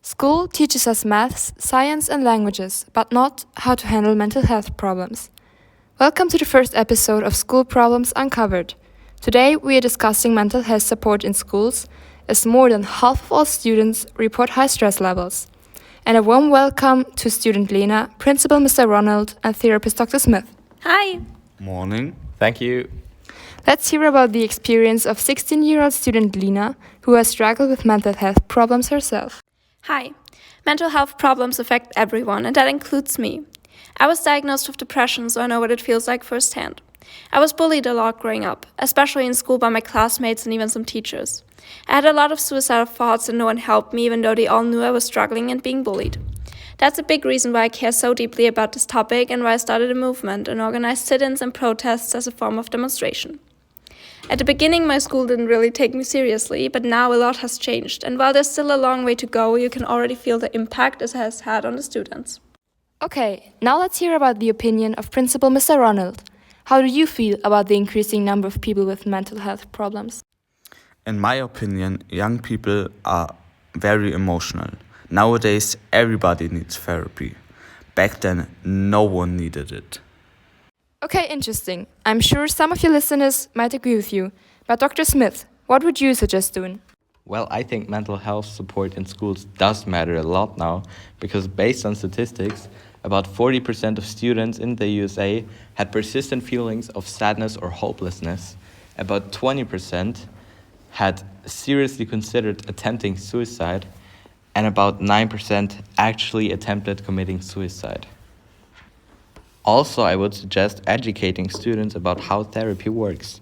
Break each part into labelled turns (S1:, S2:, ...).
S1: School teaches us maths, science, and languages, but not how to handle mental health problems. Welcome to the first episode of School Problems Uncovered. Today we are discussing mental health support in schools, as more than half of all students report high stress levels. And a warm welcome to student Lena, Principal Mr. Ronald, and therapist Dr. Smith.
S2: Hi!
S3: Morning.
S4: Thank you.
S1: Let's hear about the experience of 16-year-old student Lena, who has struggled with mental health problems herself.
S2: Hi. Mental health problems affect everyone, and that includes me. I was diagnosed with depression, so I know what it feels like firsthand. I was bullied a lot growing up, especially in school by my classmates and even some teachers. I had a lot of suicidal thoughts and no one helped me, even though they all knew I was struggling and being bullied. That's a big reason why I care so deeply about this topic and why I started a movement and organized sit-ins and protests as a form of demonstration. At the beginning, my school didn't really take me seriously, but now a lot has changed. And while there's still a long way to go, you can already feel the impact it has had on the students.
S1: Okay, now let's hear about the opinion of Principal Mr. Ronald. How do you feel about the increasing number of people with mental health problems?
S3: In my opinion, young people are very emotional. Nowadays, everybody needs therapy. Back then, no one needed it.
S1: Okay, interesting. I'm sure some of your listeners might agree with you. But Dr. Smith, what would you suggest doing?
S4: Well, I think mental health support in schools does matter a lot now, because based on statistics, about 40% of students in the USA had persistent feelings of sadness or hopelessness. About 20% had seriously considered attempting suicide, and about 9% actually attempted committing suicide. Also, I would suggest educating students about how therapy works.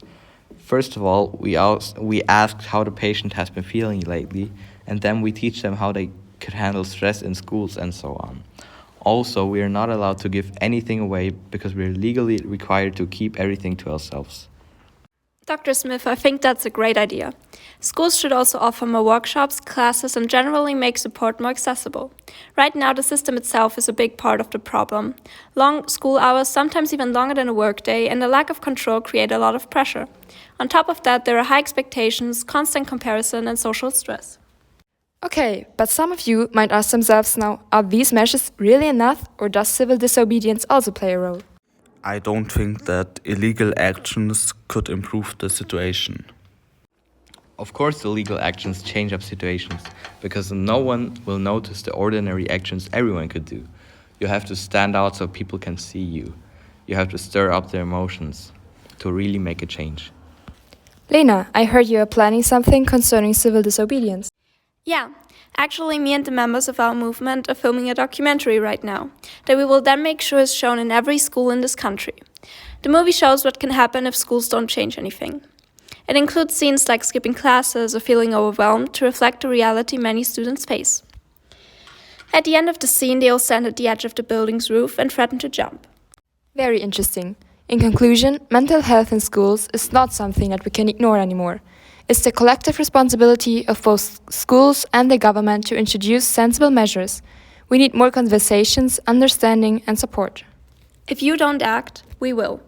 S4: First of all, we asked how the patient has been feeling lately, and then we teach them how they could handle stress in schools and so on. Also, we are not allowed to give anything away because we are legally required to keep everything to ourselves.
S2: Dr. Smith, I think that's a great idea. Schools should also offer more workshops, classes, and generally make support more accessible. Right now, the system itself is a big part of the problem. Long school hours, sometimes even longer than a workday, and a lack of control create a lot of pressure. On top of that, there are high expectations, constant comparison, and social stress.
S1: Okay, but some of you might ask themselves now, are these measures really enough, or does civil disobedience also play a role?
S3: I don't think that illegal actions could improve the situation.
S4: Of course, the legal actions change up situations, because no one will notice the ordinary actions everyone could do. You have to stand out so people can see you. You have to stir up their emotions to really make a change.
S1: Lena, I heard you are planning something concerning civil disobedience.
S2: Yeah, actually me and the members of our movement are filming a documentary right now that we will then make sure is shown in every school in this country. The movie shows what can happen if schools don't change anything. It includes scenes like skipping classes or feeling overwhelmed to reflect the reality many students face. At the end of the scene, they all stand at the edge of the building's roof and threaten to jump.
S1: Very interesting. In conclusion, mental health in schools is not something that we can ignore anymore. It's the collective responsibility of both schools and the government to introduce sensible measures. We need more conversations, understanding, and support.
S2: If you don't act, we will.